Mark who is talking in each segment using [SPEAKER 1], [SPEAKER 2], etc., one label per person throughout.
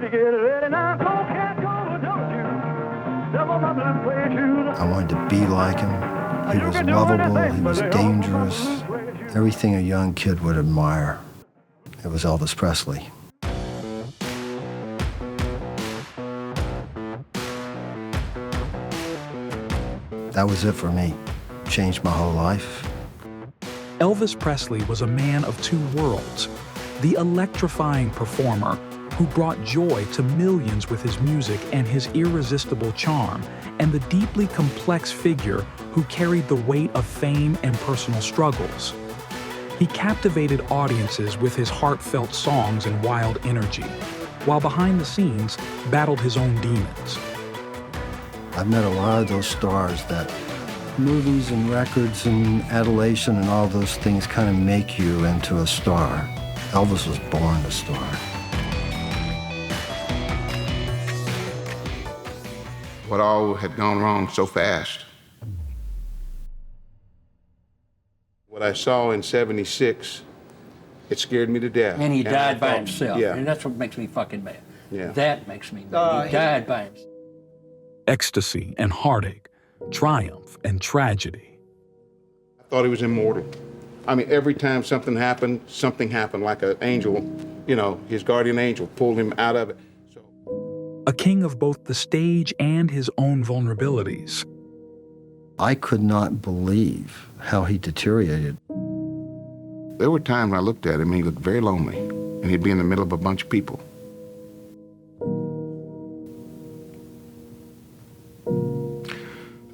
[SPEAKER 1] I wanted to be like him. He was lovable, he was dangerous, everything a young kid would admire. It was Elvis Presley. That was it for me. Changed my whole life.
[SPEAKER 2] Elvis Presley was a man of two worlds, the electrifying performer who brought joy to millions with his music and his irresistible charm, and the deeply complex figure who carried the weight of fame and personal struggles. He captivated audiences with his heartfelt songs and wild energy, while behind the scenes battled his own demons.
[SPEAKER 1] I've met a lot of those stars that movies and records and adulation and all those things kind of make you into a star. Elvis was born a star.
[SPEAKER 3] What all had gone wrong so fast. What I saw in '76, it scared me to death.
[SPEAKER 4] And he died by himself.
[SPEAKER 3] Yeah.
[SPEAKER 4] And that's what makes me fucking mad.
[SPEAKER 3] Yeah.
[SPEAKER 4] That makes me mad. He died by himself.
[SPEAKER 2] Ecstasy and heartache, triumph and tragedy.
[SPEAKER 3] I thought he was immortal. I mean, every time something happened like an angel, you know, his guardian angel pulled him out of it.
[SPEAKER 2] A king of both the stage and his own vulnerabilities.
[SPEAKER 1] I could not believe how he deteriorated.
[SPEAKER 3] There were times I looked at him and he looked very lonely, and he'd be in the middle of a bunch of people.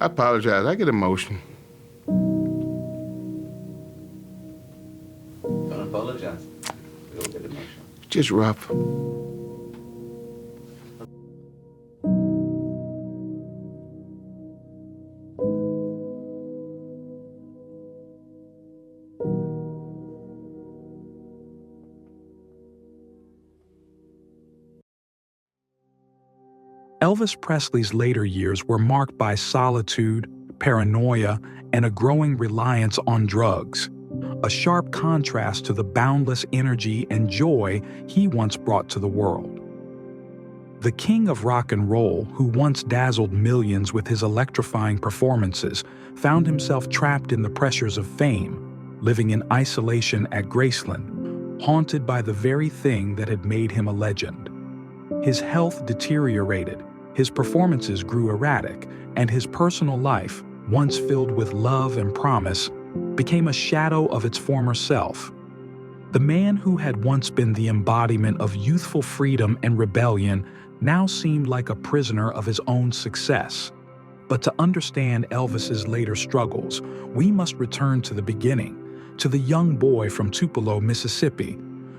[SPEAKER 3] I apologize, I get emotional.
[SPEAKER 5] Don't apologize. We all get emotional.
[SPEAKER 3] It's just rough.
[SPEAKER 2] Elvis Presley's later years were marked by solitude, paranoia, and a growing reliance on drugs, a sharp contrast to the boundless energy and joy he once brought to the world. The king of rock and roll, who once dazzled millions with his electrifying performances, found himself trapped in the pressures of fame, living in isolation at Graceland, haunted by the very thing that had made him a legend. His health deteriorated, his performances grew erratic, and his personal life, once filled with love and promise, became a shadow of its former self. The man who had once been the embodiment of youthful freedom and rebellion now seemed like a prisoner of his own success. But to understand Elvis's later struggles, we must return to the beginning, to the young boy from Tupelo, Mississippi,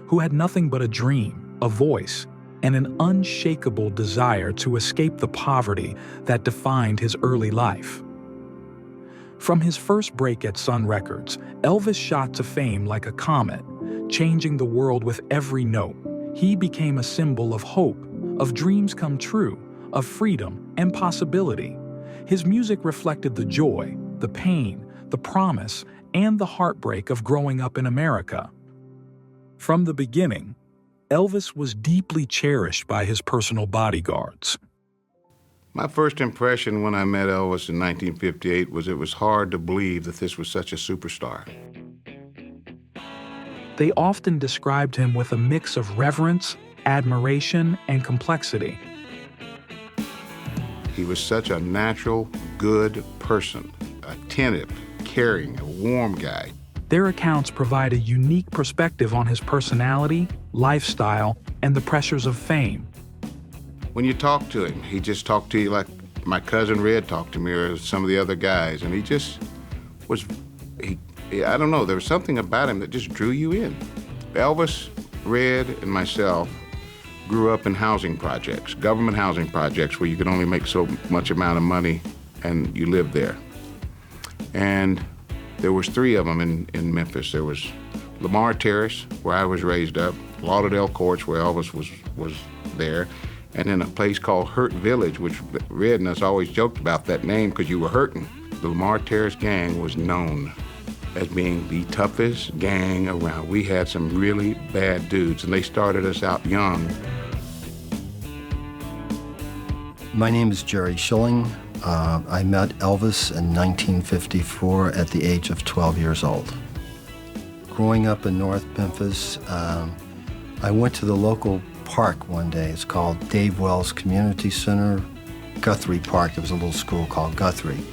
[SPEAKER 2] who had nothing but a dream, a voice, and an unshakable desire to escape the poverty that defined his early life. From his first break at Sun Records, Elvis shot to fame like a comet, changing the world with every note. He became a symbol of hope, of dreams come true, of freedom and possibility. His music reflected the joy, the pain, the promise, and the heartbreak of growing up in America. From the beginning, Elvis was deeply cherished by his personal bodyguards.
[SPEAKER 3] My first impression when I met Elvis in 1958 was it was hard to believe that this was such a superstar.
[SPEAKER 2] They often described him with a mix of reverence, admiration, and complexity.
[SPEAKER 3] He was such a natural, good person, attentive, caring, a warm guy.
[SPEAKER 2] Their accounts provide a unique perspective on his personality, lifestyle, and the pressures of fame.
[SPEAKER 3] When you talk to him, he just talked to you like my cousin Red talked to me or some of the other guys, and he just was, I don't know, there was something about him that just drew you in. Elvis, Red, and myself grew up in housing projects, government housing projects where you could only make so much amount of money and you lived there. And there was 3 of them in Memphis. There was Lamar Terrace, where I was raised up, Lauderdale Courts, where Elvis was there, and then a place called Hurt Village, which Red and us always joked about that name because you were hurting. The Lamar Terrace gang was known as being the toughest gang around. We had some really bad dudes, and they started us out young.
[SPEAKER 1] My name is Jerry Schilling. I met Elvis in 1954 at the age of 12 years old. Growing up in North Memphis, I went to the local park one day. It's called Dave Wells Community Center, Guthrie Park. There was a little school called Guthrie.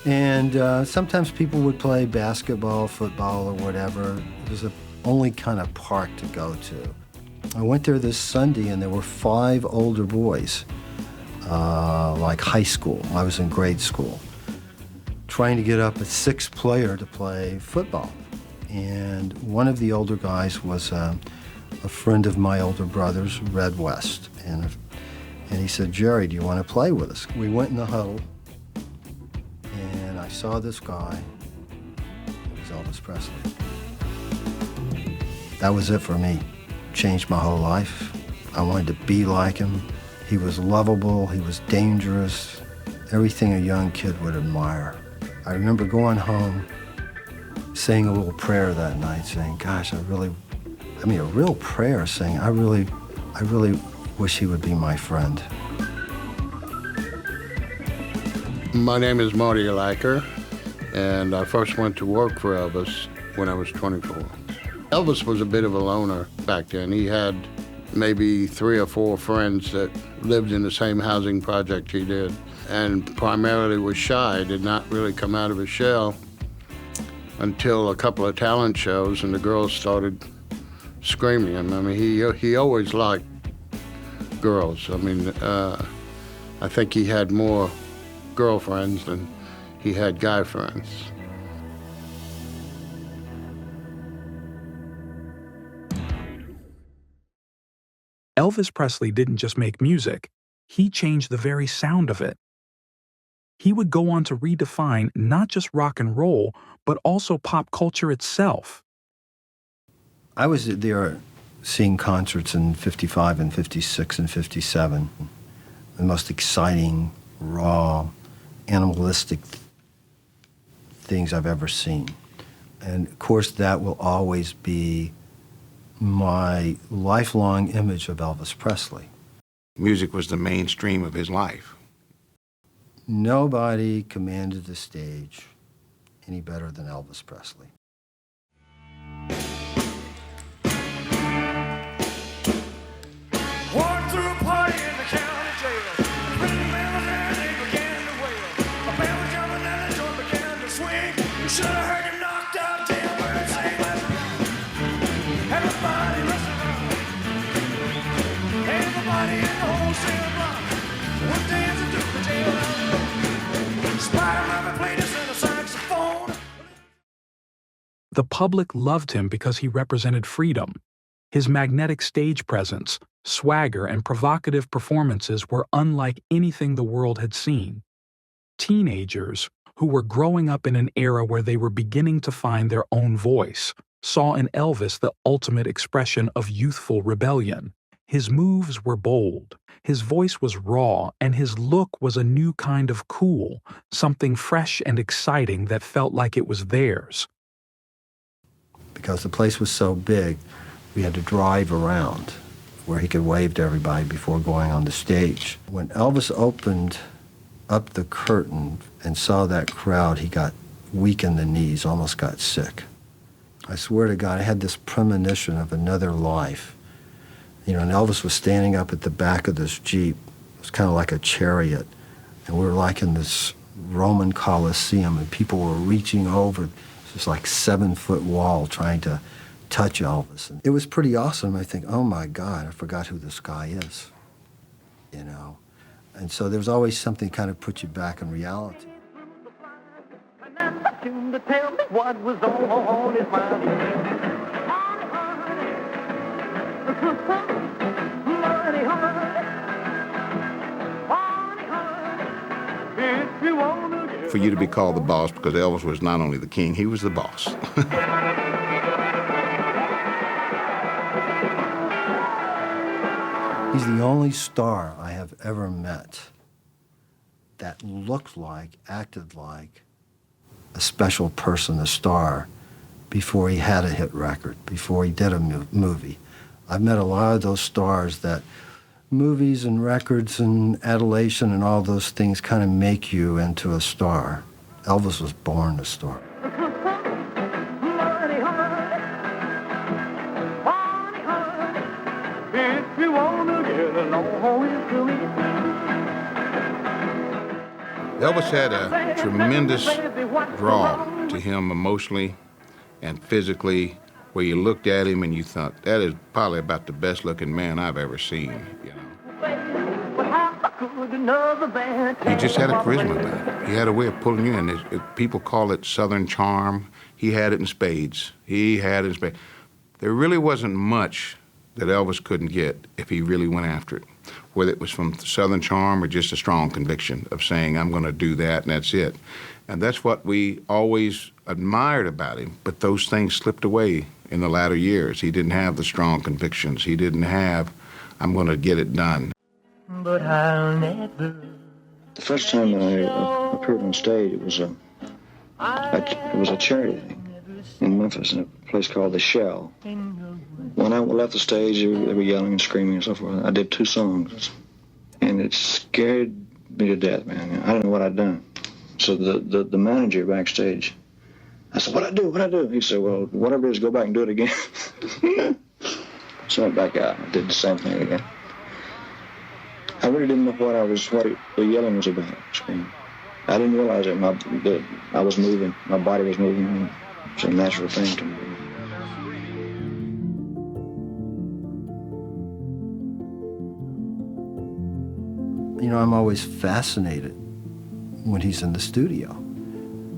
[SPEAKER 1] And sometimes people would play basketball, football, or whatever. It was the only kind of park to go to. I went there this Sunday, and there were 5 older boys, like high school. I was in grade school, trying to get up a 6th player to play football. And one of the older guys was a friend of my older brother's, Red West. And he said, "Jerry, do you want to play with us?" We went in the huddle, and I saw this guy. It was Elvis Presley. That was it for me. Changed my whole life. I wanted to be like him. He was lovable, he was dangerous, everything a young kid would admire. I remember going home, saying a little prayer that night, saying, gosh, a real prayer, saying, I really wish he would be my friend.
[SPEAKER 6] My name is Marty Eliker, and I first went to work for Elvis when I was 24. Elvis was a bit of a loner back then. He had maybe 3 or 4 friends that lived in the same housing project he did, and primarily was shy, did not really come out of his shell until a couple of talent shows, and the girls started screaming him. I mean, he always liked girls. I mean, I think he had more girlfriends than he had guy friends.
[SPEAKER 2] Elvis Presley didn't just make music, he changed the very sound of it. He would go on to redefine not just rock and roll, but also pop culture itself.
[SPEAKER 1] I was there seeing concerts in 55 and 56 and 57. The most exciting, raw, animalistic things I've ever seen. And of course, that will always be my lifelong image of Elvis Presley.
[SPEAKER 3] Music was the mainstream of his life.
[SPEAKER 1] Nobody commanded the stage any better than Elvis Presley.
[SPEAKER 7] Walked through a party in the county jail. Rhythm bells and they began to wail. A band was jumping and the joint began to swing. You should have heard the knocked out jailbird sing. Everybody listen up. Everybody in the wholesale block was dancing to the jail. Spider-Man played us in a saxophone.
[SPEAKER 2] The public loved him because he represented freedom. His magnetic stage presence, swagger, and provocative performances were unlike anything the world had seen. Teenagers, who were growing up in an era where they were beginning to find their own voice, saw in Elvis the ultimate expression of youthful rebellion. His moves were bold, his voice was raw, and his look was a new kind of cool, something fresh and exciting that felt like it was theirs.
[SPEAKER 1] Because the place was so big, we had to drive around where he could wave to everybody before going on the stage. When Elvis opened up the curtain and saw that crowd, he got weak in the knees, almost got sick. I swear to God, I had this premonition of another life. You know, and Elvis was standing up at the back of this Jeep. It was kind of like a chariot. And we were like in this Roman Colosseum, and people were reaching over this like 7-foot wall trying to touch Elvis. And it was pretty awesome. I think, oh my God, I forgot who this guy is, you know. And so there was always something kind of put you back in reality.
[SPEAKER 7] To tell me what was on his mind.
[SPEAKER 3] For you to be called the boss, because Elvis was not only the king, he was the boss.
[SPEAKER 1] He's the only star I have ever met that looked like, acted like a special person, a star, before he had a hit record, before he did a movie. I've met a lot of those stars that movies and records and adulation and all those things kind of make you into a star. Elvis was born a star.
[SPEAKER 3] Elvis had a tremendous draw to him emotionally and physically, where you looked at him and you thought, that is probably about the best looking man I've ever seen, you know. He just had a charisma about him. He had a way of pulling you in. People call it Southern charm. He had it in spades. He had it in spades. There really wasn't much that Elvis couldn't get if he really went after it, whether it was from Southern charm or just a strong conviction of saying, I'm going to do that and that's it. And that's what we always admired about him, but those things slipped away in the latter years. He didn't have the strong convictions. He didn't have, I'm going to get it done.
[SPEAKER 8] But I'll never.
[SPEAKER 9] The first time that I appeared on stage, it was a charity thing in Memphis, in a place called The Shell. When I left the stage, they were yelling and screaming and so forth. I did 2 songs, and it scared me to death, man. I didn't know what I'd done. So the manager backstage, I said, what'd I do? He said, well, whatever it is, go back and do it again. So I went back out and did the same thing again. I really didn't know what the yelling was about, screaming. I didn't realize that I was moving, my body was moving. It's a natural thing to me.
[SPEAKER 1] You know, I'm always fascinated when he's in the studio.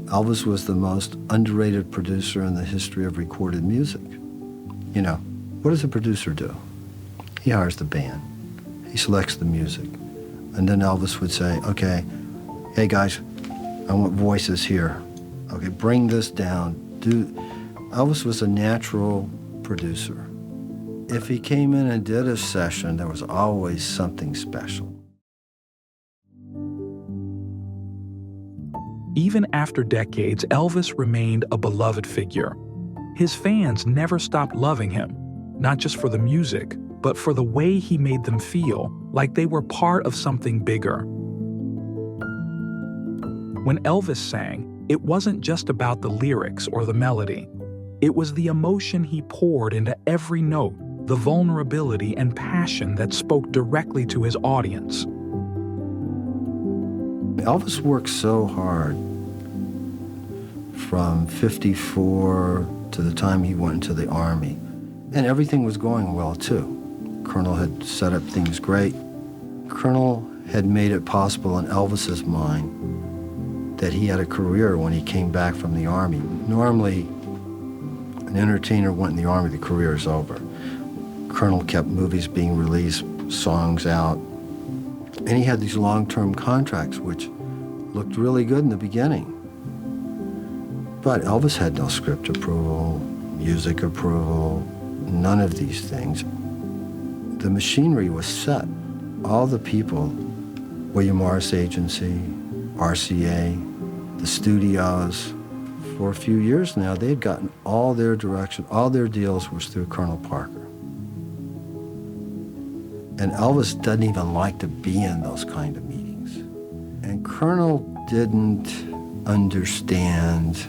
[SPEAKER 1] Elvis was the most underrated producer in the history of recorded music. You know, what does a producer do? He hires the band. He selects the music. And then Elvis would say, okay, hey guys, I want voices here. Okay, bring this down. Elvis was a natural producer. If he came in and did a session, there was always something special.
[SPEAKER 2] Even after decades, Elvis remained a beloved figure. His fans never stopped loving him, not just for the music, but for the way he made them feel like they were part of something bigger. When Elvis sang, it wasn't just about the lyrics or the melody. It was the emotion he poured into every note, the vulnerability and passion that spoke directly to his audience.
[SPEAKER 1] Elvis worked so hard from 54 to the time he went into the Army, and everything was going well too. Colonel had set up things great. Colonel had made it possible in Elvis's mind that he had a career when he came back from the Army. Normally, an entertainer went in the Army, the career is over. Colonel kept movies being released, songs out, and he had these long-term contracts, which looked really good in the beginning. But Elvis had no script approval, music approval, none of these things. The machinery was set. All the people, William Morris Agency, RCA, the studios, for a few years now, they had gotten all their direction, all their deals was through Colonel Parker. And Elvis doesn't even like to be in those kind of meetings. And Colonel didn't understand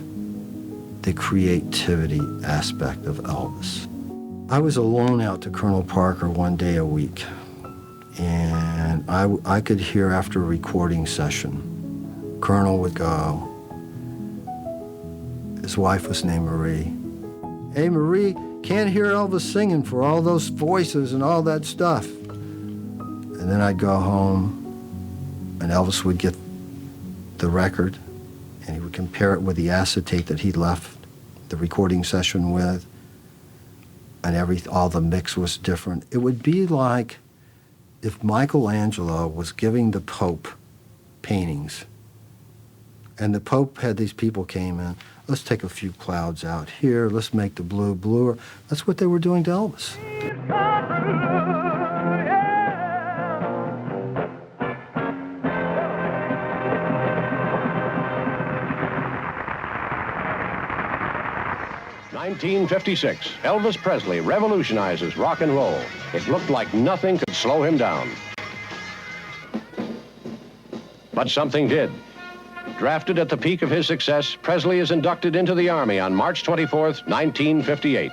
[SPEAKER 1] the creativity aspect of Elvis. I was alone out to Colonel Parker one day a week, and I could hear after a recording session, Colonel would go, his wife was named Marie. Hey, Marie, can't hear Elvis singing for all those voices and all that stuff. And then I'd go home, and Elvis would get the record, and he would compare it with the acetate that he left the recording session with, and all the mix was different. It would be like if Michelangelo was giving the Pope paintings, and the Pope had these people came in, let's take a few clouds out here, let's make the blue bluer. That's what they were doing to Elvis.
[SPEAKER 10] 1956, Elvis Presley revolutionizes rock and roll. It looked like nothing could slow him down. But something did. Drafted at the peak of his success, Presley is inducted into the Army on March 24th, 1958.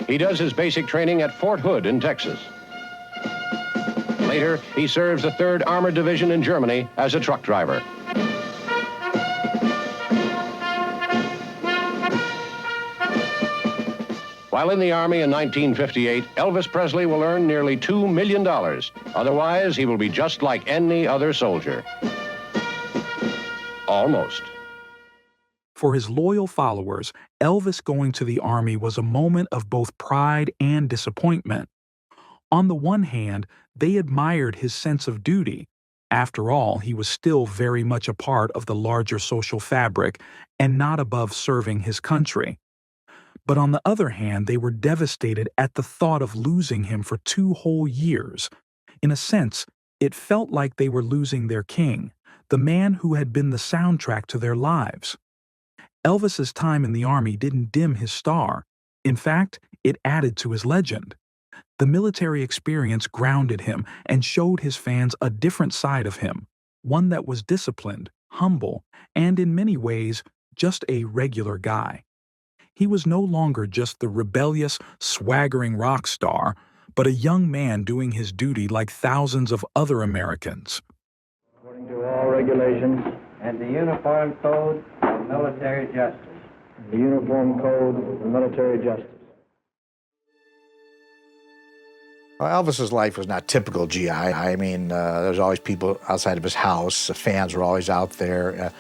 [SPEAKER 10] He does his basic training at Fort Hood in Texas. Later, he serves the 3rd Armored Division in Germany as a truck driver. While in the Army in 1958, Elvis Presley will earn nearly $2 million. Otherwise, he will be just like any other soldier. Almost.
[SPEAKER 2] For his loyal followers, Elvis going to the Army was a moment of both pride and disappointment. On the one hand, they admired his sense of duty. After all, he was still very much a part of the larger social fabric and not above serving his country. But on the other hand, they were devastated at the thought of losing him for 2 whole years. In a sense, it felt like they were losing their king, the man who had been the soundtrack to their lives. Elvis's time in the Army didn't dim his star. In fact, it added to his legend. The military experience grounded him and showed his fans a different side of him, one that was disciplined, humble, and in many ways, just a regular guy. He was no longer just the rebellious, swaggering rock star, but a young man doing his duty like thousands of other Americans.
[SPEAKER 11] According to all regulations and the Uniform Code of Military Justice. The Uniform Code of Military Justice.
[SPEAKER 12] Well, Elvis's life was not typical GI. I mean, there was always people outside of his house. The fans were always out there.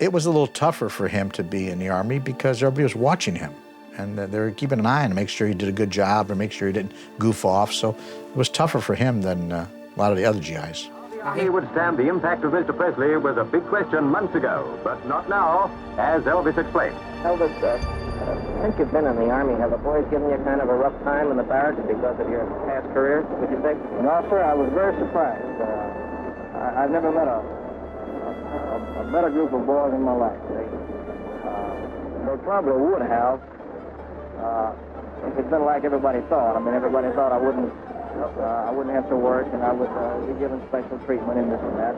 [SPEAKER 12] It was a little tougher for him to be in the Army because everybody was watching him. And they were keeping an eye on him to make sure he did a good job and make sure he didn't goof off. So it was tougher for him than a lot of the other GIs.
[SPEAKER 10] He would stand the impact of Mr. Presley was a big question months ago, but not now, as Elvis explained.
[SPEAKER 11] Elvis, since you've been in the Army, have the boys given you kind of a rough time in the barracks because of your past career, would you think? No, sir, I was very surprised. I've never met a better group of boys in my life. They probably would have if it'd been like everybody thought. I mean, everybody thought I wouldn't have to work and I would be given special treatment and this and that.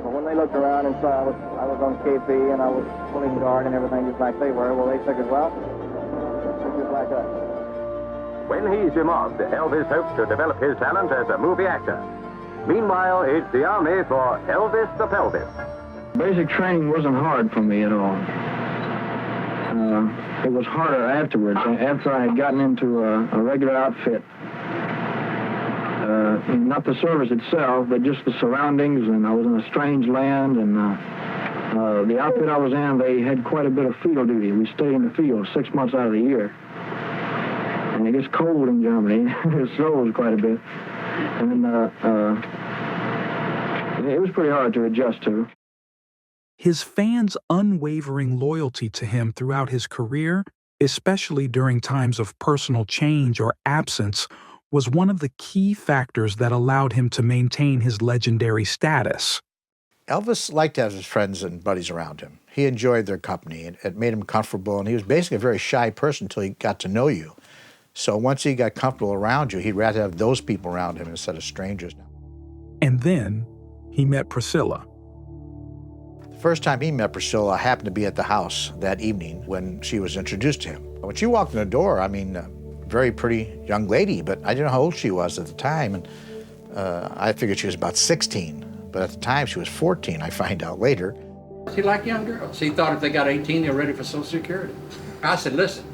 [SPEAKER 11] But when they looked around and saw I was on KP and I was pulling guard and everything just like they were, well, they figured, well, they're just like us.
[SPEAKER 10] When he's demobbed, Elvis hopes to develop his talent as a movie actor. Meanwhile, it's the Army for Elvis the Pelvis.
[SPEAKER 11] Basic training wasn't hard for me at all. It was harder afterwards, after I had gotten into a regular outfit. Not the service itself, but just the surroundings, and I was in a strange land, and the outfit I was in, they had quite a bit of field duty. We stayed in the field 6 months out of the year. And it gets cold in Germany. It snows quite a bit. And it was pretty hard to adjust to.
[SPEAKER 2] His fans' unwavering loyalty to him throughout his career, especially during times of personal change or absence, was one of the key factors that allowed him to maintain his legendary status.
[SPEAKER 12] Elvis liked to have his friends and buddies around him. He enjoyed their company. It made him comfortable, and he was basically a very shy person until he got to know you. So once he got comfortable around you, he'd rather have those people around him instead of strangers.
[SPEAKER 2] And then he met Priscilla.
[SPEAKER 12] The first time he met Priscilla, I happened to be at the house that evening when she was introduced to him. When she walked in the door, I mean, very pretty young lady, but I didn't know how old she was at the time, and I figured she was about 16, but at the time she was 14, I find out later.
[SPEAKER 4] He liked young girls. He thought if they got 18, they were ready for Social Security. I said, listen,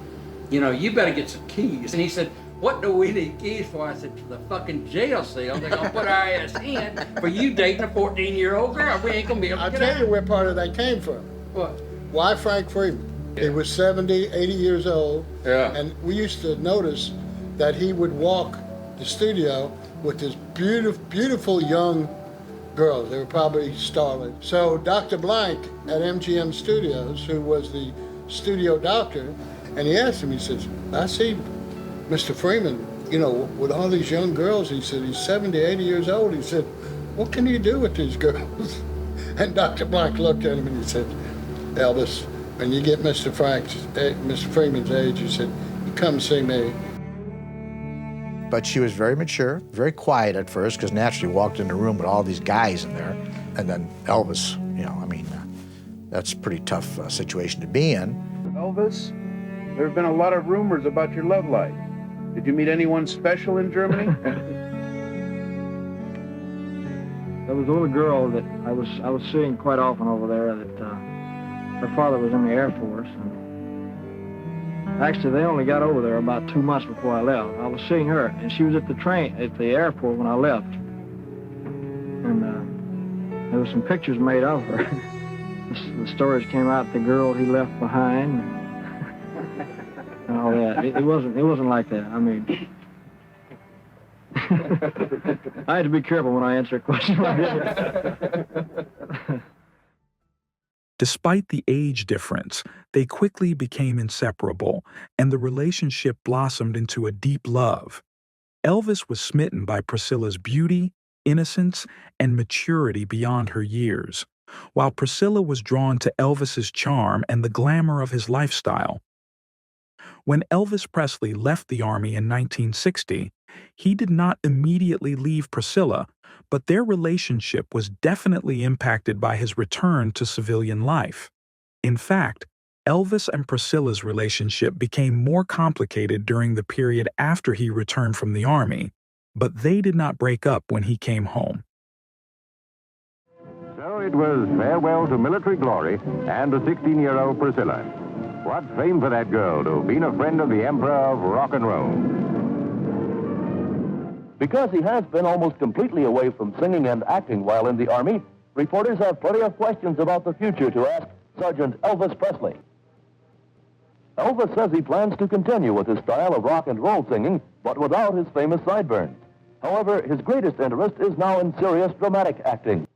[SPEAKER 4] you know, you better get some keys. And he said, what do we need keys for? I said, for the fucking jail cell. They're gonna put our ass in for you dating a 14-year-old girl. We ain't gonna be able to
[SPEAKER 6] I'll
[SPEAKER 4] get
[SPEAKER 6] tell
[SPEAKER 4] out.
[SPEAKER 6] you where part of that came from.
[SPEAKER 4] What?
[SPEAKER 6] Why Frank Freeman? He was 70, 80 years old, and we used to notice that he would walk the studio with this beautiful young girls. They were probably starlets. So Dr. Blank at MGM Studios, who was the studio doctor, and he asked him, he says, I see Mr. Freeman, you know, with all these young girls. He said, he's 70, 80 years old. He said, what can you do with these girls? And Dr. Black looked at him and he said, Elvis, when you get Mr. Freeman's age, he said, you come see me.
[SPEAKER 12] But she was very mature, very quiet at first, because naturally walked in the room with all these guys in there. And then Elvis, you know, I mean, that's a pretty tough situation to be in.
[SPEAKER 13] Elvis, there have been a lot of rumors about your love life. Did you meet anyone special in Germany?
[SPEAKER 11] There was a little girl that I was seeing quite often over there that her father was in the Air Force. And actually, they only got over there about 2 months before I left. I was seeing her, and she was at the airport when I left. And there were some pictures made of her. The stories came out, the girl he left behind, and all that. It wasn't like that. I mean, I had to be careful when I answer a question like that.
[SPEAKER 2] Despite the age difference, they quickly became inseparable, and the relationship blossomed into a deep love. Elvis was smitten by Priscilla's beauty, innocence, and maturity beyond her years, while Priscilla was drawn to Elvis's charm and the glamour of his lifestyle. When Elvis Presley left the Army in 1960, he did not immediately leave Priscilla, but their relationship was definitely impacted by his return to civilian life. In fact, Elvis and Priscilla's relationship became more complicated during the period after he returned from the Army, but they did not break up when he came home.
[SPEAKER 10] So it was farewell to military glory and to 16-year-old Priscilla. What fame for that girl to have been a friend of the Emperor of Rock and Roll.
[SPEAKER 14] Because he has been almost completely away from singing and acting while in the Army, reporters have plenty of questions about the future to ask Sergeant Elvis Presley. Elvis says he plans to continue with his style of rock and roll singing, but without his famous sideburns. However, his greatest interest is now in serious dramatic acting.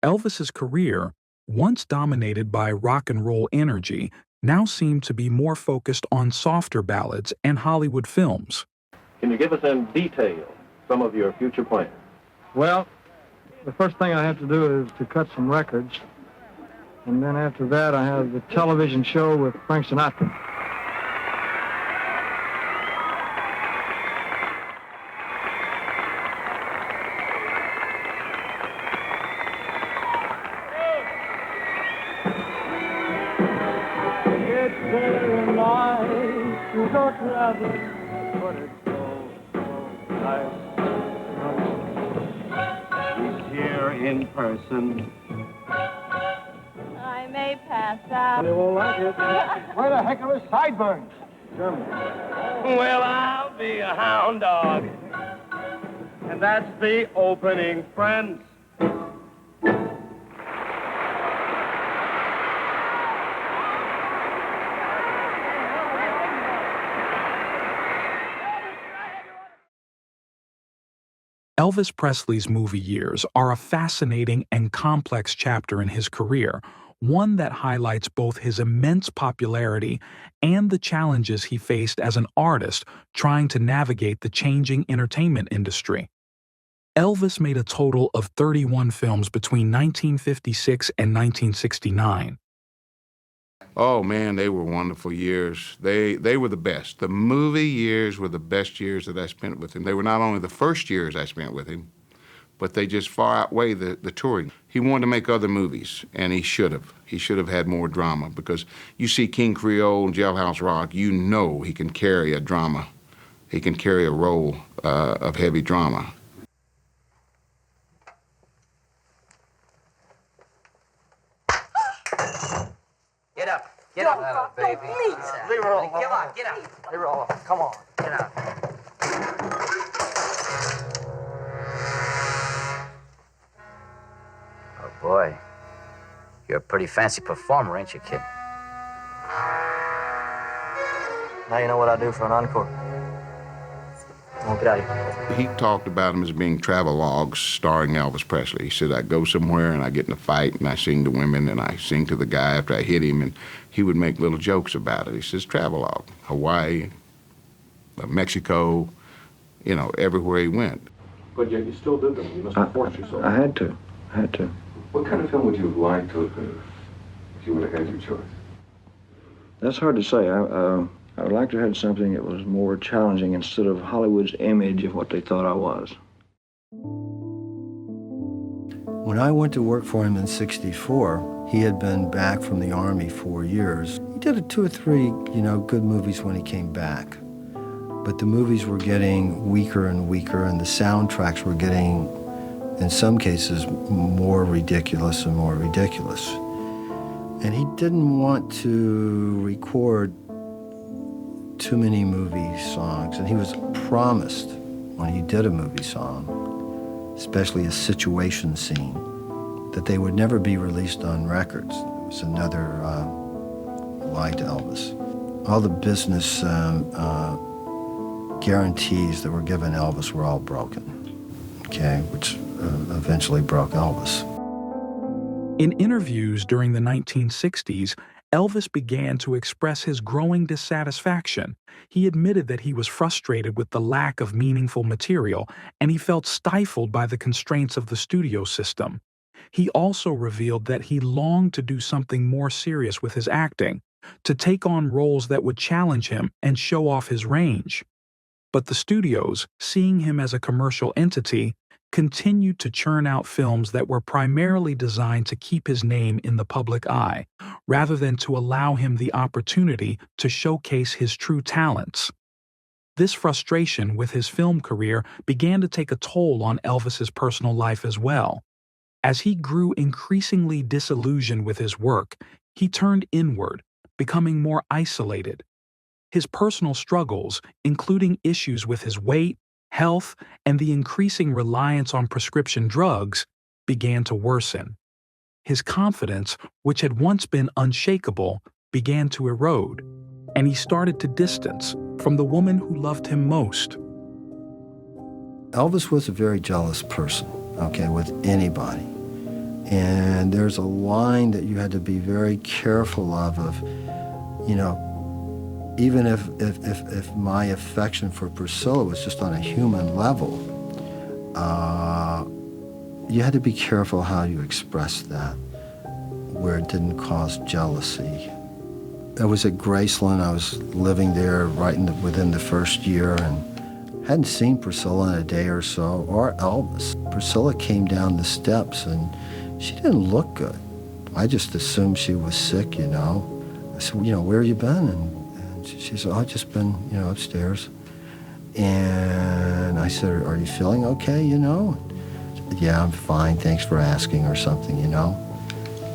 [SPEAKER 2] Elvis's career, once dominated by rock and roll energy, now seemed to be more focused on softer ballads and Hollywood films.
[SPEAKER 15] Can you give us in detail some of your future plans?
[SPEAKER 11] Well, the first thing I have to do is to cut some records. And then after that, I have the television show with Frank Sinatra.
[SPEAKER 7] It's very nice to go traveling, but it's
[SPEAKER 16] He's here in person.
[SPEAKER 17] I may pass out.
[SPEAKER 7] They won't like it. Where the heck are his sideburns?
[SPEAKER 11] Germany.
[SPEAKER 16] Well, I'll be a hound dog. And that's the opening, friends.
[SPEAKER 2] Elvis Presley's movie years are a fascinating and complex chapter in his career, one that highlights both his immense popularity and the challenges he faced as an artist trying to navigate the changing entertainment industry. Elvis made a total of 31 films between 1956 and 1969.
[SPEAKER 3] Oh, man, they were wonderful years. They were the best. The movie years were the best years that I spent with him. They were not only the first years I spent with him, but they just far outweigh the touring. He wanted to make other movies, and he should have. He should have had more drama, because you see King Creole and Jailhouse Rock, you know he can carry a drama. He can carry a role of heavy drama.
[SPEAKER 18] Get up. Get up, baby. Please.
[SPEAKER 7] Leave her alone.
[SPEAKER 18] Come on, get up.
[SPEAKER 7] Leave her alone. Come on.
[SPEAKER 18] Get up. Oh, boy. You're a pretty fancy performer, ain't you, kid?
[SPEAKER 11] Now you know what I do for an encore. Come on, get out of here.
[SPEAKER 3] He talked about them as being travelogues starring Elvis Presley. He said, I go somewhere and I get in a fight and I sing to women and I sing to the guy after I hit him, and he would make little jokes about it. He says, travelogue, Hawaii, Mexico, everywhere he went.
[SPEAKER 15] But yet you still did them. You must have forced yourself.
[SPEAKER 9] I had to.
[SPEAKER 17] What kind of film would you have liked to have been if you would have had your choice?
[SPEAKER 9] That's hard to say. I would like to have had something that was more challenging instead of Hollywood's image of what they thought I was.
[SPEAKER 1] When I went to work for him in '64, he had been back from the Army 4 years. He did 2 or 3, good movies when he came back. But the movies were getting weaker and weaker, and the soundtracks were getting, in some cases, more ridiculous and more ridiculous. And he didn't want to record too many movie songs, and he was promised when he did a movie song, especially a situation scene, that they would never be released on records. It was another lie to Elvis. All the business guarantees that were given Elvis were all broken, okay, which eventually broke Elvis.
[SPEAKER 2] In interviews during the 1960s, Elvis began to express his growing dissatisfaction. He admitted that he was frustrated with the lack of meaningful material, and he felt stifled by the constraints of the studio system. He also revealed that he longed to do something more serious with his acting, to take on roles that would challenge him and show off his range. But the studios, seeing him as a commercial entity, continued to churn out films that were primarily designed to keep his name in the public eye, rather than to allow him the opportunity to showcase his true talents. This frustration with his film career began to take a toll on Elvis's personal life as well. As he grew increasingly disillusioned with his work, he turned inward, becoming more isolated. His personal struggles, including issues with his weight, health, and the increasing reliance on prescription drugs, began to worsen. His confidence, which had once been unshakable, began to erode, and he started to distance from the woman who loved him most.
[SPEAKER 1] Elvis was a very jealous person, okay, with anybody. And there's a line that you had to be very careful of, even if my affection for Priscilla was just on a human level, you had to be careful how you expressed that, where it didn't cause jealousy. I was at Graceland. I was living there within the first year, and hadn't seen Priscilla in a day or so, or Elvis. Priscilla came down the steps, and she didn't look good. I just assumed she was sick, I said, where have you been? And she said, I've just been, upstairs. And I said, are you feeling okay, She said, yeah, I'm fine, thanks for asking, or something,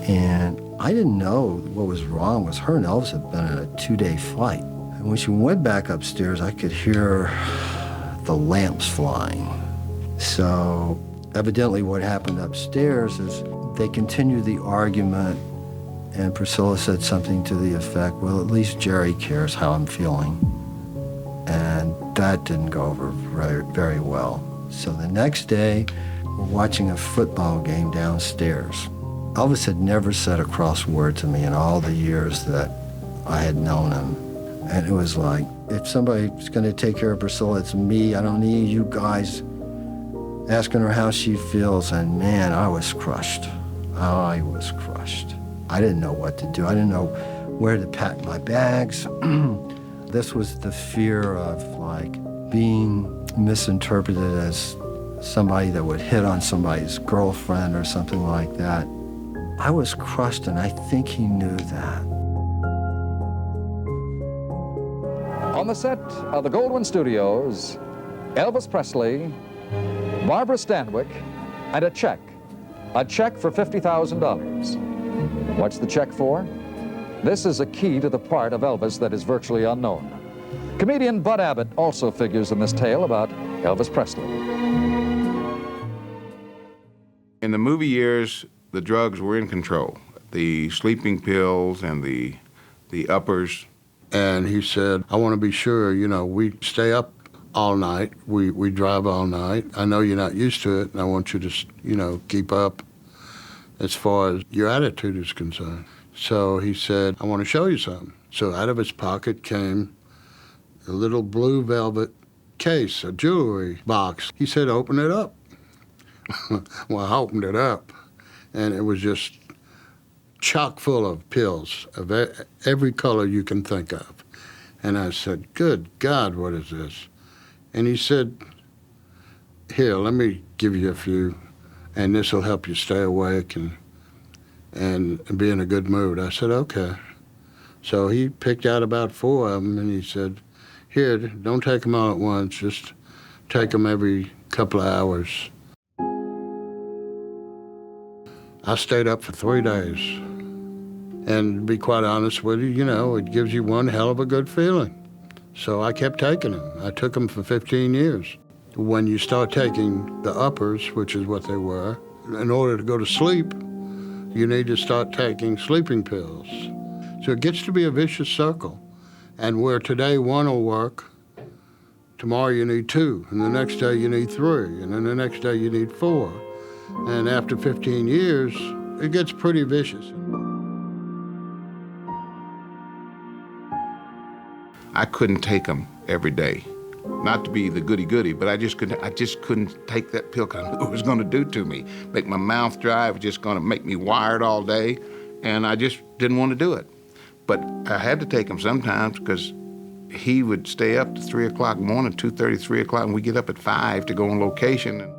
[SPEAKER 1] And I didn't know what was wrong was her and Elvis had been in a 2-day fight. And when she went back upstairs, I could hear the lamps flying. So evidently what happened upstairs is they continued the argument, and Priscilla said something to the effect, well, at least Jerry cares how I'm feeling. And that didn't go over very, very well. So the next day, we're watching a football game downstairs. Elvis had never said a cross word to me in all the years that I had known him. And it was like, if somebody's going to take care of Priscilla, it's me. I don't need you guys asking her how she feels. And man, I was crushed. I was crushed. I didn't know what to do. I didn't know where to pack my bags. This was the fear of being misinterpreted as somebody that would hit on somebody's girlfriend or something like that. I was crushed, and I think he knew that.
[SPEAKER 19] On the set of the Goldwyn Studios, Elvis Presley, Barbara Stanwyck, and a check for $50,000. What's the check for? This is a key to the part of Elvis that is virtually unknown. Comedian Bud Abbott also figures in this tale about Elvis Presley.
[SPEAKER 3] In the movie years, the drugs were in control. The sleeping pills and the uppers.
[SPEAKER 6] And he said, I want to be sure, we stay up all night. We drive all night. I know you're not used to it, and I want you to, keep up as far as your attitude is concerned. So he said, I want to show you something. So out of his pocket came a little blue velvet case, a jewelry box. He said, open it up. Well, I opened it up, and it was just chock full of pills of every color you can think of. And I said, good God, what is this? And he said, here, let me give you a few, and this will help you stay awake and be in a good mood. I said, okay. So he picked out about 4 of them, and he said, here, don't take them all at once, just take them every couple of hours. I stayed up for 3 days. And to be quite honest with you, you know, it gives you one hell of a good feeling. So I kept taking them. I took them for 15 years. When you start taking the uppers, which is what they were, in order to go to sleep, you need to start taking sleeping pills. So it gets to be a vicious circle. And where today 1 will work, tomorrow you need 2, and the next day you need 3, and then the next day you need 4. And after 15 years, it gets pretty vicious.
[SPEAKER 3] I couldn't take them every day. Not to be the goody-goody, but I just couldn't take that pill because I knew what it was going to do to me. Make my mouth dry, it was just going to make me wired all day, and I just didn't want to do it. But I had to take them sometimes because he would stay up to 3 o'clock in the morning, 2:30, 3 o'clock, and we get up at 5 to go on location.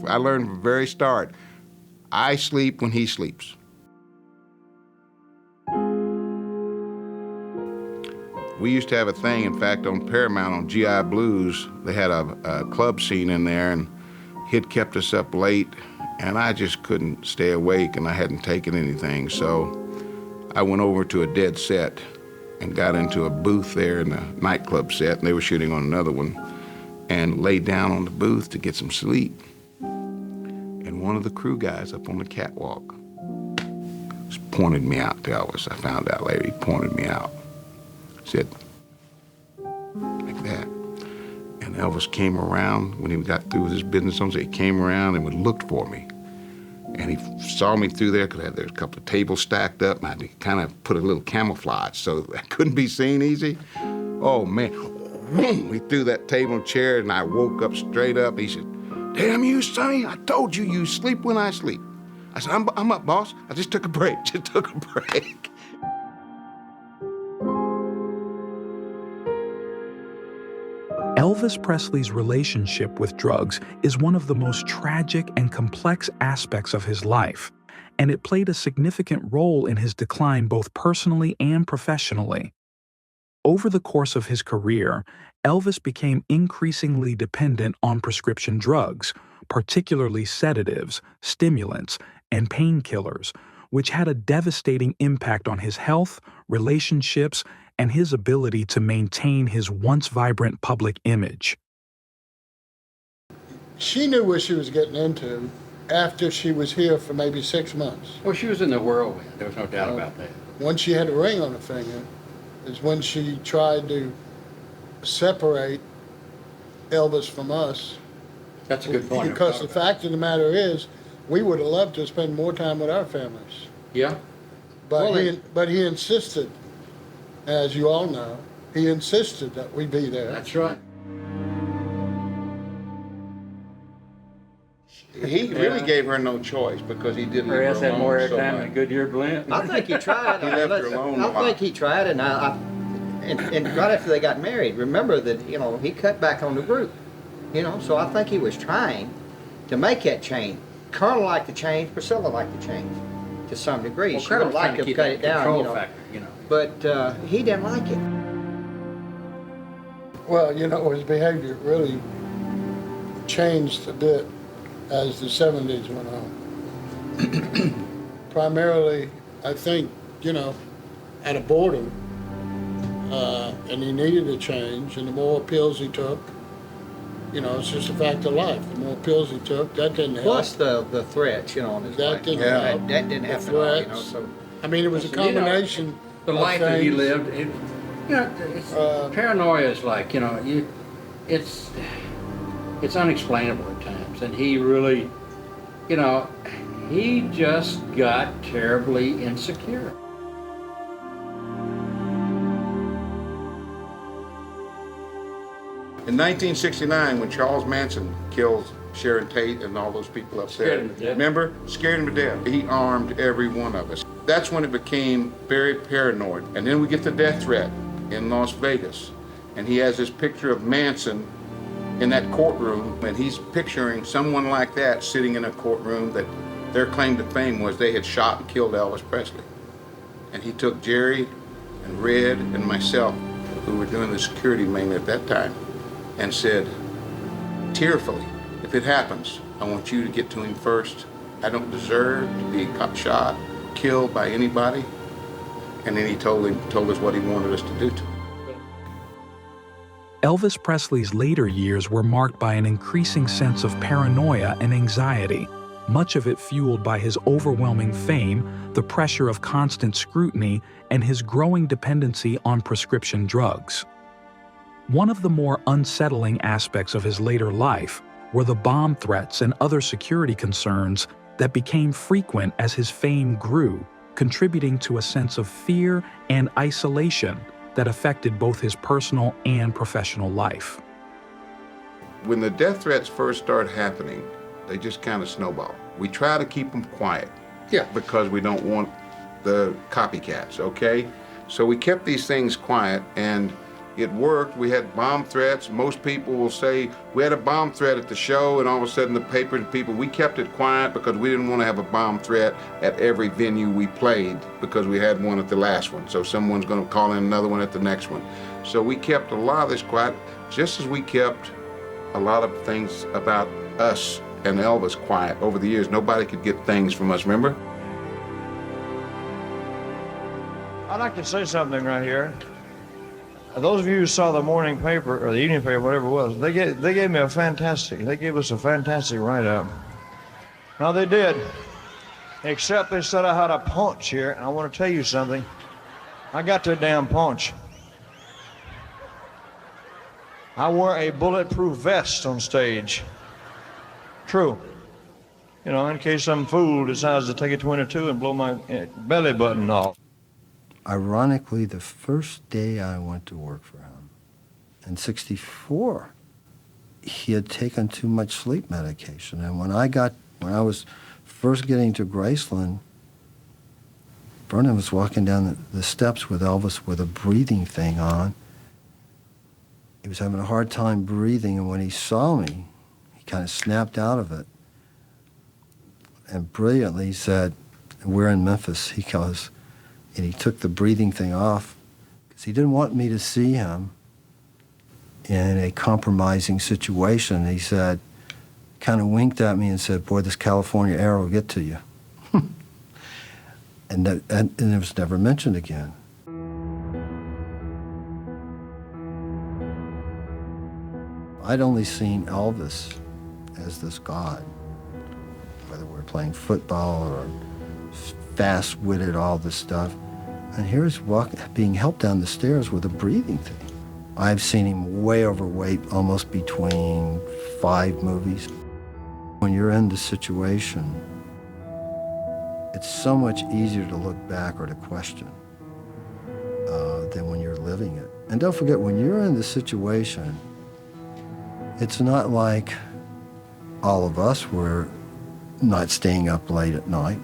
[SPEAKER 3] I learned from the very start, I sleep when he sleeps. We used to have a thing, in fact, on Paramount, on GI Blues, they had a club scene in there, and he'd kept us up late, and I just couldn't stay awake, and I hadn't taken anything, so I went over to a dead set and got into a booth there in the nightclub set, and they were shooting on another one, and laid down on the booth to get some sleep. And one of the crew guys up on the catwalk just pointed me out to Elvis. I found out later, he pointed me out. Said, like that. And Elvis came around when he got through with his business on, so he came around and looked for me. And he saw me through there because there was a couple of tables stacked up, and I had to kind of put a little camouflage so I couldn't be seen easy. Oh, man. He threw that table and chair, and I woke up straight up. He said, damn you, Sonny, I told you you sleep when I sleep. I said, I'm up, boss. I just took a break,
[SPEAKER 2] Elvis Presley's relationship with drugs is one of the most tragic and complex aspects of his life, and it played a significant role in his decline both personally and professionally. Over the course of his career, Elvis became increasingly dependent on prescription drugs, particularly sedatives, stimulants, and painkillers, which had a devastating impact on his health, relationships, and his ability to maintain his once vibrant public image.
[SPEAKER 6] She knew what she was getting into after she was here for maybe 6 months.
[SPEAKER 4] Well, she was in the whirlwind. There was no doubt about that.
[SPEAKER 6] Once she had a ring on her finger is when she tried to separate Elvis from us.
[SPEAKER 4] That's a good point.
[SPEAKER 6] Because the fact of the matter is, we would have loved to spend more time with our families.
[SPEAKER 4] Yeah.
[SPEAKER 6] But he insisted, as you all know, he insisted that we be there.
[SPEAKER 4] That's right.
[SPEAKER 3] He really gave her no choice because he didn't leave her alone
[SPEAKER 4] had more
[SPEAKER 3] so
[SPEAKER 4] airtime
[SPEAKER 3] much.
[SPEAKER 4] than Goodyear Blend.
[SPEAKER 11] I think he tried.
[SPEAKER 3] He left her alone a lot.
[SPEAKER 11] I think he tried, and and right after they got married, remember that, you know, he cut back on the group, you know, so I think he was trying to make that change. Colonel liked to change, Priscilla liked to change to some degree.
[SPEAKER 4] Well,
[SPEAKER 11] she would like to have cut it down,
[SPEAKER 4] control
[SPEAKER 11] you know,
[SPEAKER 4] factor, you know.
[SPEAKER 11] But he didn't like it.
[SPEAKER 6] Well, you know, his behavior really changed a bit as the 70s went on. Primarily, I think, you know, at a boredom, and he needed a change, and the more pills he took, you know, it's just a fact of life. The more pills he took, that didn't help.
[SPEAKER 11] Plus the threats, you know, on his life.
[SPEAKER 6] Didn't help.
[SPEAKER 11] That didn't happen at all, you know, so.
[SPEAKER 6] I mean, it was a combination
[SPEAKER 4] the
[SPEAKER 6] of
[SPEAKER 4] life that he
[SPEAKER 6] things.
[SPEAKER 4] lived, you know, paranoia is like, you know, it's unexplainable at times. And he really, you know, he just got terribly insecure.
[SPEAKER 3] In 1969, when Charles Manson kills Sharon Tate and all those people up there, remember? Scared him to death. He armed every one of us. That's when it became very paranoid. And then we get the death threat in Las Vegas. And he has this picture of Manson in that courtroom, and he's picturing someone like that sitting in a courtroom that their claim to fame was they had shot and killed Elvis Presley. And he took Jerry and Red and myself, who were doing the security mainly at that time, and said, tearfully, if it happens, I want you to get to him first. I don't deserve to be shot, killed by anybody. And then he told us what he wanted us to do to him.
[SPEAKER 2] Elvis Presley's later years were marked by an increasing sense of paranoia and anxiety, much of it fueled by his overwhelming fame, the pressure of constant scrutiny, and his growing dependency on prescription drugs. One of the more unsettling aspects of his later life were the bomb threats and other security concerns that became frequent as his fame grew, contributing to a sense of fear and isolation that affected both his personal and professional life.
[SPEAKER 3] When the death threats first started happening, they just kind of snowballed. We try to keep them quiet. Yeah. Because we don't want the copycats, okay? So we kept these things quiet, and it worked. We had bomb threats. Most people will say, we had a bomb threat at the show, and all of a sudden the papers and people, we kept it quiet because we didn't want to have a bomb threat at every venue we played because we had one at the last one. So someone's going to call in another one at the next one. So we kept a lot of this quiet, just as we kept a lot of things about us and Elvis quiet over the years. Nobody could get things from us, remember?
[SPEAKER 15] I'd like to say something right here. Those of you who saw the morning paper, or the evening paper, whatever it was, they gave me a fantastic, they gave us a fantastic write-up. Now they did, except they said I had a punch here, and I want to tell you something. I got that damn punch. I wore a bulletproof vest on stage. True. You know, in case some fool decides to take a 22 and blow my belly button off.
[SPEAKER 1] Ironically, the first day I went to work for him, in '64, he had taken too much sleep medication. And when I was first getting to Graceland, Vernon was walking down the steps with Elvis with a breathing thing on. He was having a hard time breathing, and when he saw me, he kind of snapped out of it. And brilliantly he said, we're in Memphis, he goes, and he took the breathing thing off because he didn't want me to see him in a compromising situation. He said, kind of winked at me and said, boy, this California air will get to you. and it was never mentioned again. I'd only seen Elvis as this god, whether we're playing football or fast-witted, all this stuff. And here's being helped down the stairs with a breathing thing. I've seen him way overweight, almost between 5 movies. When you're in the situation, it's so much easier to look back or to question than when you're living it. And don't forget, when you're in the situation, it's not like all of us were not staying up late at night,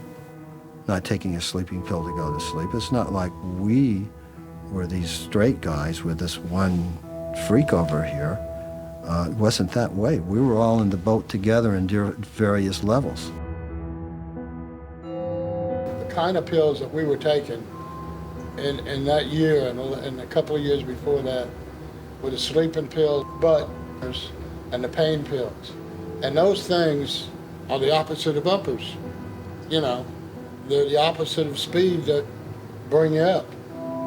[SPEAKER 1] not taking a sleeping pill to go to sleep. It's not like we were these straight guys with this one freak over here. It wasn't that way. We were all in the boat together in various levels.
[SPEAKER 20] The kind of pills that we were taking in that year and a couple of years before that were the sleeping pills, and the pain pills. And those things are the opposite of uppers. You know, they're the opposite of speed that bring you up.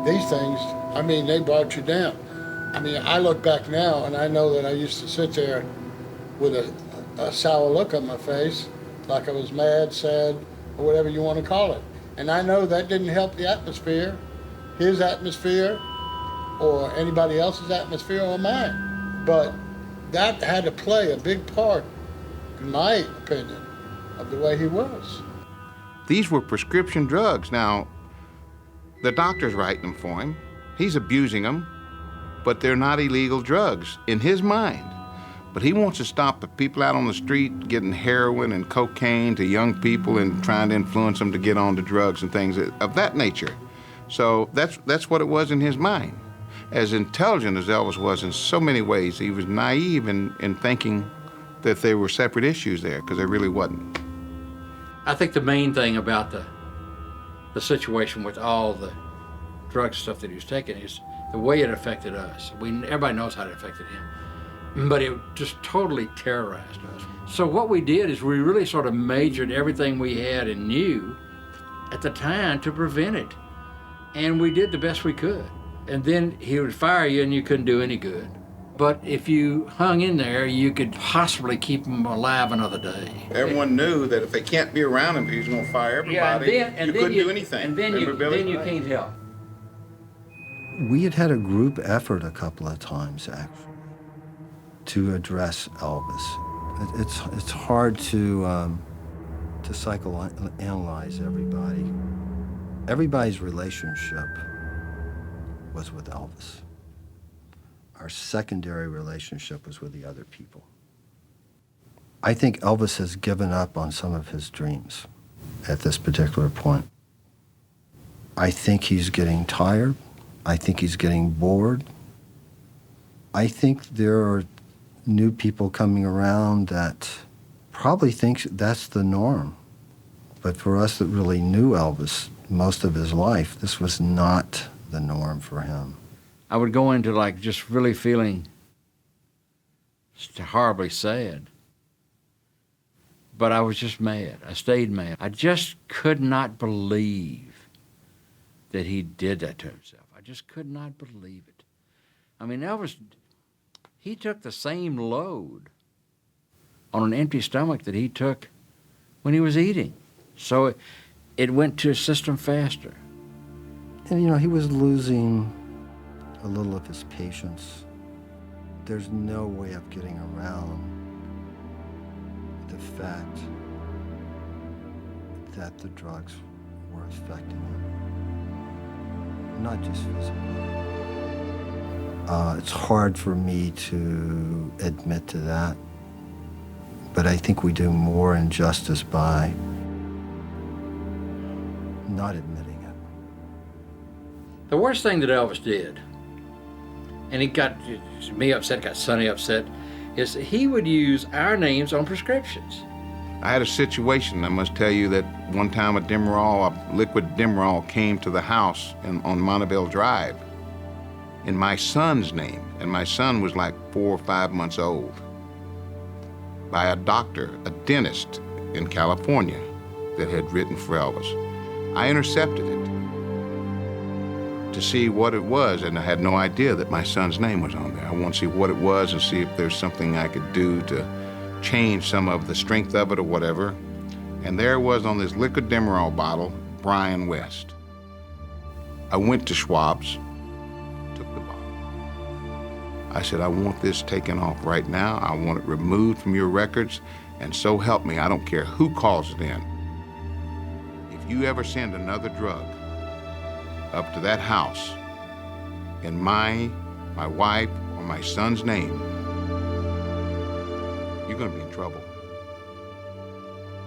[SPEAKER 20] These things, I mean, they brought you down. I mean, I look back now and I know that I used to sit there with a sour look on my face, like I was mad, sad, or whatever you want to call it. And I know that didn't help the atmosphere, his atmosphere, or anybody else's atmosphere or mine. But that had to play a big part, in my opinion, of the way he was.
[SPEAKER 3] These were prescription drugs. Now, the doctor's writing them for him. He's abusing them. but they're not illegal drugs in his mind. But he wants to stop the people out on the street getting heroin and cocaine to young people and trying to influence them to get on to drugs and things of that nature. So that's what it was in his mind. As intelligent as Elvis was in so many ways, he was naive in thinking that there were separate issues there, because there really wasn't.
[SPEAKER 4] I think the main thing about the situation with all the drug stuff that he was taking is the way it affected us. Everybody knows how it affected him, but it just totally terrorized us. So what we did is we really sort of majored everything we had and knew at the time to prevent it. And we did the best we could. And then he would fire you and you couldn't do any good. But if you hung in there, you could possibly keep him alive another day.
[SPEAKER 3] Everyone knew that if they can't be around him, he's going to fire everybody.
[SPEAKER 4] Yeah, and then
[SPEAKER 3] you couldn't do anything.
[SPEAKER 4] And then you can't help.
[SPEAKER 1] We had a group effort a couple of times, actually, to address Elvis. It's hard to psychoanalyze everybody. Everybody's relationship was with Elvis. Our secondary relationship was with the other people. I think Elvis has given up on some of his dreams at this particular point. I think he's getting tired. I think he's getting bored. I think there are new people coming around that probably think that's the norm. But for us that really knew Elvis most of his life, this was not the norm for him.
[SPEAKER 4] I would go into like just really feeling horribly sad. But I was just mad. I stayed mad. I just could not believe that he did that to himself. I just could not believe it. I mean, Elvis, he took the same load on an empty stomach that he took when he was eating. So it went to his system faster.
[SPEAKER 1] And you know, he was losing a little of his patience. There's no way of getting around the fact that the drugs were affecting him, not just physically. It's hard for me to admit to that, but I think we do more injustice by not admitting it.
[SPEAKER 4] The worst thing that Elvis did, and it got me upset, got Sonny upset, is he would use our names on prescriptions.
[SPEAKER 3] I had a situation, I must tell you, that one time a liquid Demerol came to the house on Montebello Drive in my son's name, and my son was like 4 or 5 months old, by a doctor, a dentist in California that had written for Elvis. I intercepted it to see what it was, and I had no idea that my son's name was on there. I want to see what it was and see if there's something I could do to change some of the strength of it or whatever. And there it was on this liquid Demerol bottle, Brian West. I went to Schwab's, took the bottle. I said, I want this taken off right now. I want it removed from your records, and so help me, I don't care who calls it in. If you ever send another drug up to that house in my wife, or my son's name, you're going to be in trouble.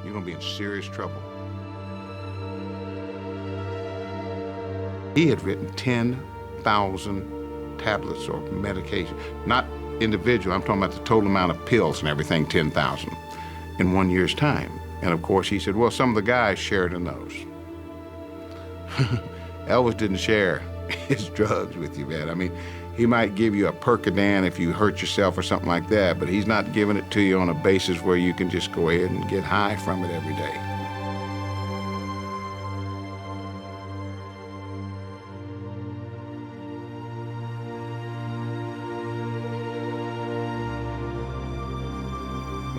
[SPEAKER 3] You're going to be in serious trouble. He had written 10,000 tablets or medication, not individual, I'm talking about the total amount of pills and everything, 10,000 in 1 year's time. And of course he said, well, some of the guys shared in those. Elvis didn't share his drugs with you, man. I mean, he might give you a Percodan if you hurt yourself or something like that, but he's not giving it to you on a basis where you can just go ahead and get high from it every day.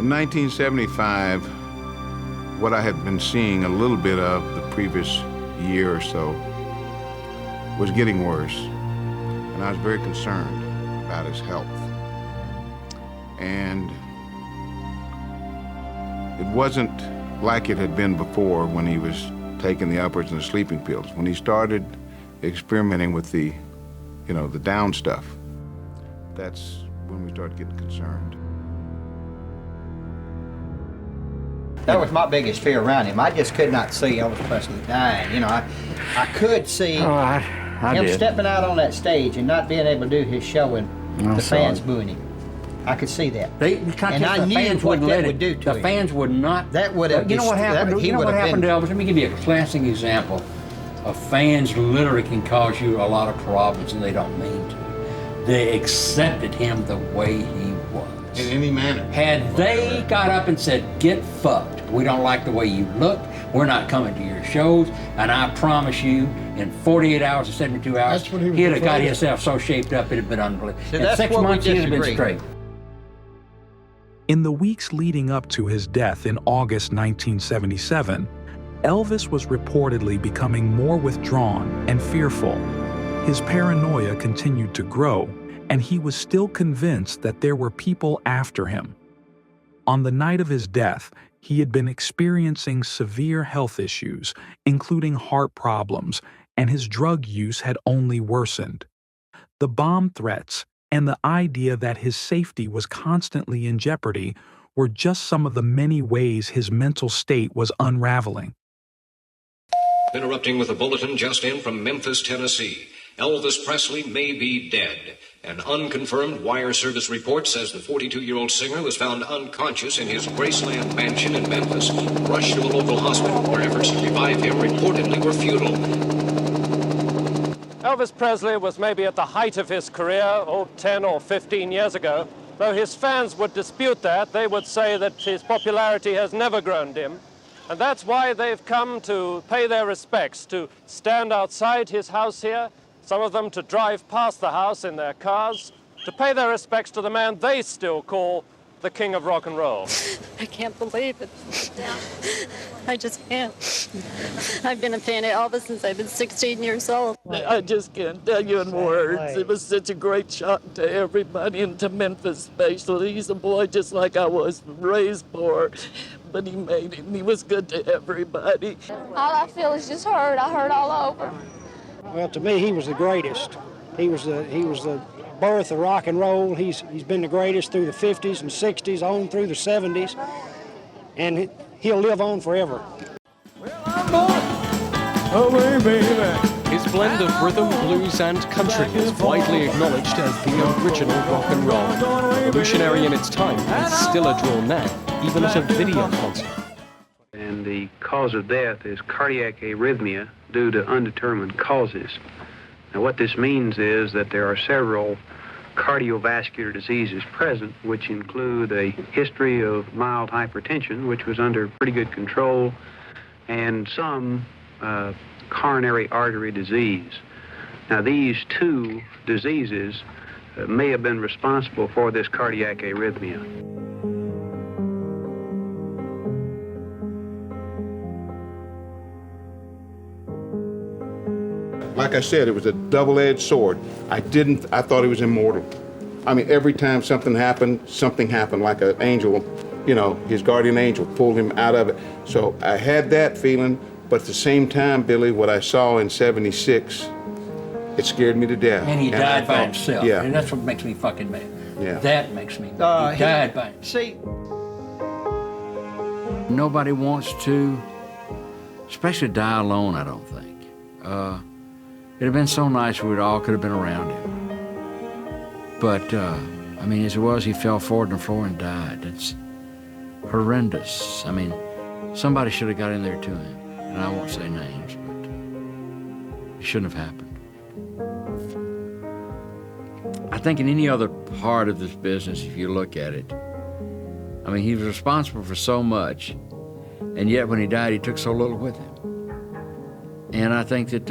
[SPEAKER 3] In 1975, what I had been seeing a little bit of the previous year or so was getting worse, and I was very concerned about his health. And it wasn't like it had been before when he was taking the uppers and the sleeping pills. When he started experimenting with the, the down stuff, that's when we started getting concerned.
[SPEAKER 21] That was my biggest fear around him. I just could not see Elvis Presley dying. You know, I could see him stepping out on that stage and not being able to do his show and the fans booing him. I could see that. And I knew what that would do to him.
[SPEAKER 4] The fans would not.
[SPEAKER 21] That would have.
[SPEAKER 4] You know what happened? You know what happened to Elvis? Let me give you a classic example. Fans literally can cause you a lot of problems, and they don't mean to. They accepted him the way he was.
[SPEAKER 3] In any manner.
[SPEAKER 4] Had they got up and said, "Get fucked. We don't like the way you look. We're not coming to your shows," and I promise you, in 48 hours or 72 hours, he'd have got himself so shaped up it'd have been unbelievable. In 6 months, he'd have been straight.
[SPEAKER 2] In the weeks leading up to his death in August 1977, Elvis was reportedly becoming more withdrawn and fearful. His paranoia continued to grow, and he was still convinced that there were people after him. On the night of his death, he had been experiencing severe health issues, including heart problems, and his drug use had only worsened. The bomb threats and the idea that his safety was constantly in jeopardy were just some of the many ways his mental state was unraveling.
[SPEAKER 22] Interrupting with a bulletin just in from Memphis, Tennessee. Elvis Presley may be dead. An unconfirmed wire service report says the 42-year-old singer was found unconscious in his Graceland mansion in Memphis, rushed to a local hospital where efforts to revive him reportedly were futile.
[SPEAKER 16] Elvis Presley was maybe at the height of his career, 10 or 15 years ago. Though his fans would dispute that, they would say that his popularity has never grown dim. And that's why they've come to pay their respects, to stand outside his house here, some of them to drive past the house in their cars, to pay their respects to the man they still call the king of rock and roll.
[SPEAKER 23] I can't believe it. I just can't. I've been a fan of Elvis since I've been 16 years old.
[SPEAKER 24] I just can't tell you in words. It was such a great shock to everybody, and to Memphis especially. He's a boy just like I was, raised poor, but he made it, and he was good to everybody.
[SPEAKER 23] All I feel is just hurt. I hurt all over.
[SPEAKER 25] Well, to me, he was the greatest. He was the birth of rock and roll. He's been the greatest through the 50s and 60s, on through the 70s, and he'll live on forever.
[SPEAKER 26] Oh, baby. His blend of rhythm, blues, and country is widely acknowledged as the original rock and roll. Revolutionary in its time, and still a draw now, even at a video concert.
[SPEAKER 27] And the cause of death is cardiac arrhythmia due to undetermined causes. Now, what this means is that there are several cardiovascular diseases present, which include a history of mild hypertension, which was under pretty good control, and some coronary artery disease. Now, these two diseases may have been responsible for this cardiac arrhythmia.
[SPEAKER 3] Like I said, it was a double-edged sword. I thought he was immortal. I mean, every time something happened like an angel, you know, his guardian angel pulled him out of it. So I had that feeling, but at the same time, Billy, what I saw in '76, it scared me to death.
[SPEAKER 4] And he died by himself.
[SPEAKER 3] Yeah.
[SPEAKER 4] And that's what makes me fucking mad.
[SPEAKER 3] Yeah.
[SPEAKER 4] That makes me mad. He died by himself.
[SPEAKER 21] See,
[SPEAKER 4] nobody wants to, especially die alone, I don't think. It'd have been so nice we all could have been around him. But, I mean, as it was, he fell forward on the floor and died. It's horrendous. I mean, somebody should have got in there to him. And I won't say names, but it shouldn't have happened. I think in any other part of this business, if you look at it, I mean, he was responsible for so much, and yet when he died, he took so little with him. And I think that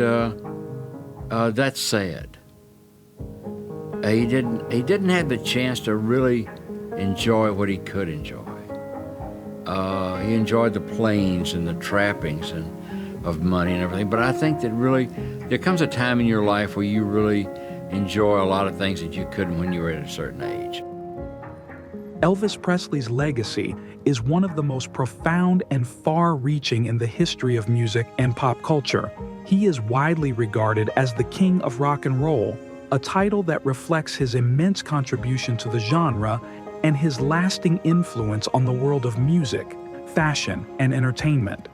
[SPEAKER 4] that's sad. He didn't have the chance to really enjoy what he could enjoy. He enjoyed the planes and the trappings of money and everything, but I think that really there comes a time in your life where you really enjoy a lot of things that you couldn't when you were at a certain age.
[SPEAKER 2] Elvis Presley's legacy is one of the most profound and far-reaching in the history of music and pop culture. He is widely regarded as the king of rock and roll, a title that reflects his immense contribution to the genre and his lasting influence on the world of music, fashion, and entertainment.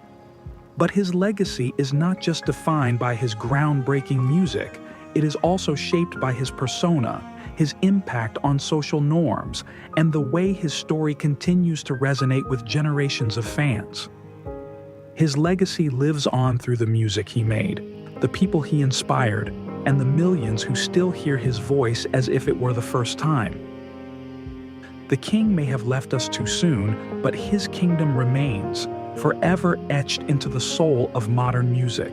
[SPEAKER 2] But his legacy is not just defined by his groundbreaking music, it is also shaped by his persona, his impact on social norms, and the way his story continues to resonate with generations of fans. His legacy lives on through the music he made, the people he inspired, and the millions who still hear his voice as if it were the first time. The king may have left us too soon, but his kingdom remains, forever etched into the soul of modern music.